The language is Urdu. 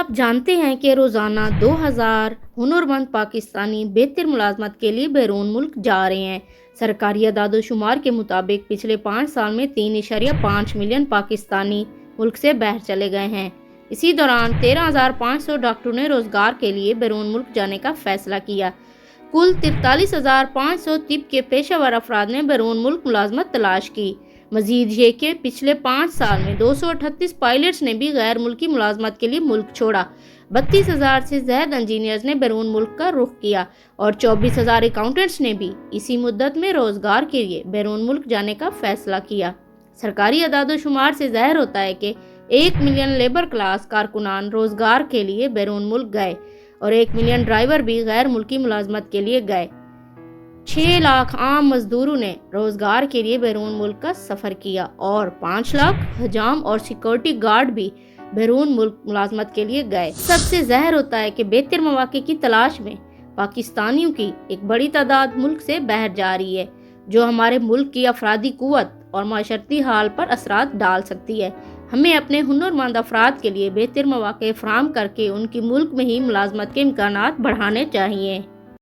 آپ جانتے ہیں کہ روزانہ 2000 ہنرمند پاکستانی بہتر ملازمت کے لیے بیرون ملک جا رہے ہیں۔ سرکاری اعداد و شمار کے مطابق پچھلے 5 سال میں 3.5 ملین پاکستانی ملک سے باہر چلے گئے ہیں۔ اسی دوران 13,500 ڈاکٹروں نے روزگار کے لیے بیرون ملک جانے کا فیصلہ کیا۔ کل 43,500 طب کے پیشہ ور افراد نے بیرون ملک ملازمت تلاش کی۔ مزید یہ کہ پچھلے 5 سال میں 238 پائلٹس نے بھی غیر ملکی ملازمت کے لیے ملک چھوڑا، 32,000 سے زائد انجینئرز نے بیرون ملک کا رخ کیا اور 24,000 اکاؤنٹنٹس نے بھی اسی مدت میں روزگار کے لیے بیرون ملک جانے کا فیصلہ کیا۔ سرکاری اعداد و شمار سے ظاہر ہوتا ہے کہ 1 ملین لیبر کلاس کارکنان روزگار کے لیے بیرون ملک گئے اور 1 ملین ڈرائیور بھی غیر ملکی ملازمت کے لیے گئے۔ 6 لاکھ عام مزدوروں نے روزگار کے لیے بیرون ملک کا سفر کیا اور 5 لاکھ حجام اور سیکورٹی گارڈ بھی بیرون ملک ملازمت کے لیے گئے۔ سب سے ظاہر ہوتا ہے کہ بہتر مواقع کی تلاش میں پاکستانیوں کی ایک بڑی تعداد ملک سے باہر جا رہی ہے، جو ہمارے ملک کی افرادی قوت اور معاشرتی حال پر اثرات ڈال سکتی ہے۔ ہمیں اپنے ہنرمند افراد کے لیے بہتر مواقع فراہم کر کے ان کی ملک میں ہی ملازمت کے امکانات بڑھانے چاہیے۔